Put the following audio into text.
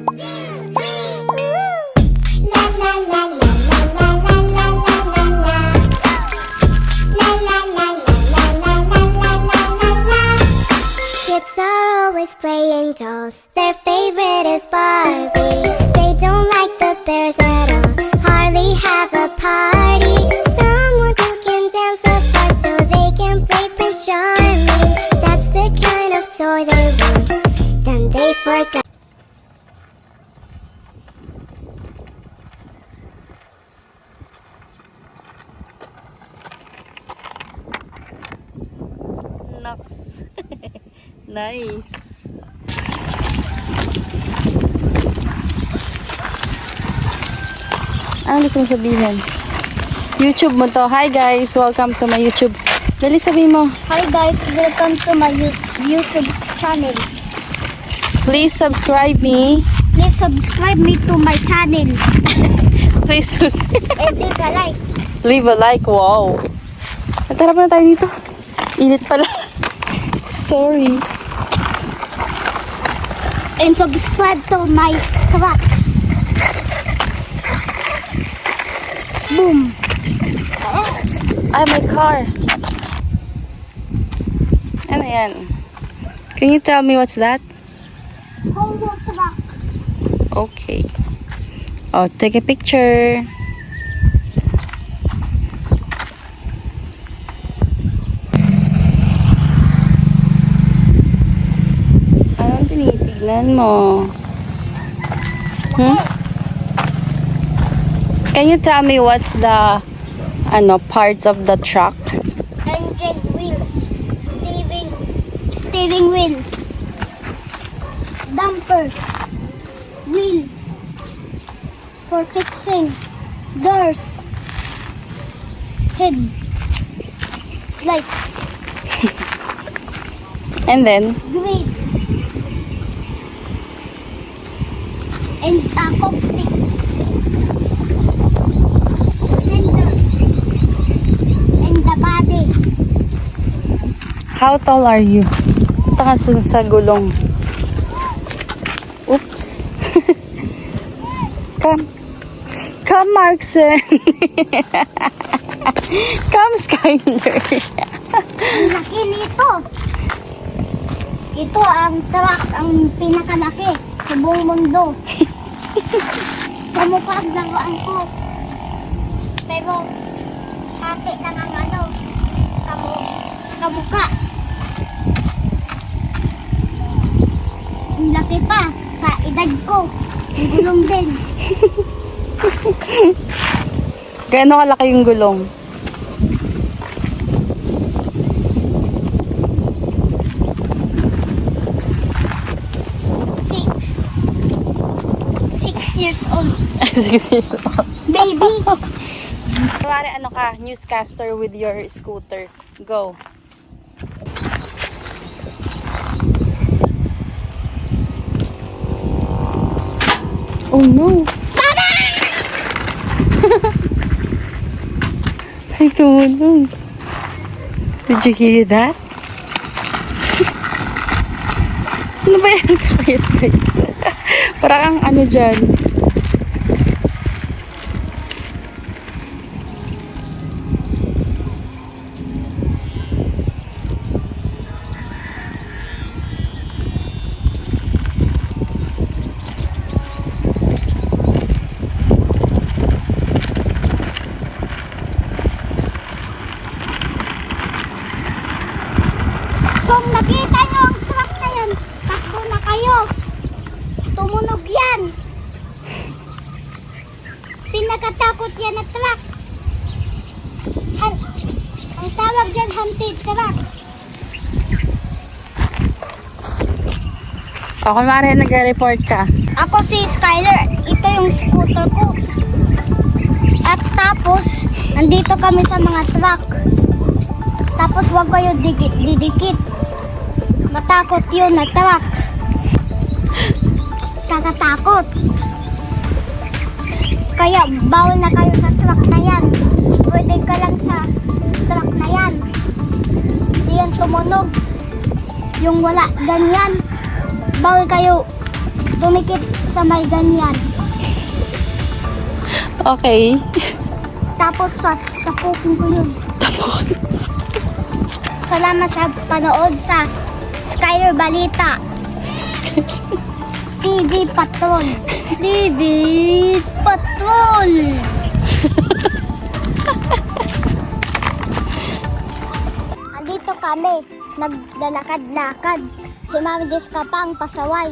Kids are always playing dolls. Their favorite is Barbie. They don't like the bears at all. Hardly have a party. Someone who can dance the part so they can play Prince Charming. That's the kind of toy they want. Then they forgot. Nox. Nice. Ano gusto mo sabihin? YouTube mo to. Hi guys, welcome to my YouTube. Dali sabihin mo. Hi guys, welcome to my YouTube channel. Please subscribe me. Please subscribe me to my channel. Please And leave a like. leave a like. Wow. Tara pa na tayo dito. Init pala. Sorry. And subscribe to my tracks. Boom. Ay, my car. Ano yan? Can you tell me what's that? Homo track. Okay. Oh, take a picture. Anong tinitignan mo? Can you tell me what's the parts of the truck? Engine wheels. Steering wheel. Dumper. Wheel. For fixing. Doors. Head. Light. And then, Grade. And cockpit. Fenders. And the body. how tall are you? Takas sa gulong. Oops. Come. Come, Markson. Come, Skyler. Ang laki nito. Ito ang truck, ang pinakalaki sa buong mundo. Kamukha ang laruan ko. Pero, hati lang ang kamukha. Ang laki pa sa edad ko. Ang gulong din. Gaano kalaki yung gulong? Six years old. 6 years old. Baby. Kumari newscaster with your scooter. Go. Oh no. Ay, tumunog. Did you hear that? Ano ba yan? Parang ano dyan. Kung nakita nyo ang truck na yan, takbo na kayo. Tumunog yan. Pinakatakot yan na truck. Ang tawag dyan, haunted truck. O, kumari nag-report ka. Ako si Skyler. Ito yung scooter ko. At tapos, nandito kami sa mga truck. Tapos huwag kayo didikit. Matakot yun na truck. Kakatakot. Kaya bawal na kayo sa truck na yan. Pwede ka lang sa truck na yan. Hindi yan tumunog. Yung wala ganyan. Bawal kayo dumikit sa may ganyan. Okay. Tapos tapukin ko yun. Tapos. Salamat sa panood sa Skyler Balita. TV Patrol. TV Patrol. Andito kami, naglalakad-lakad. Si Mami Jessica pa ang pasaway.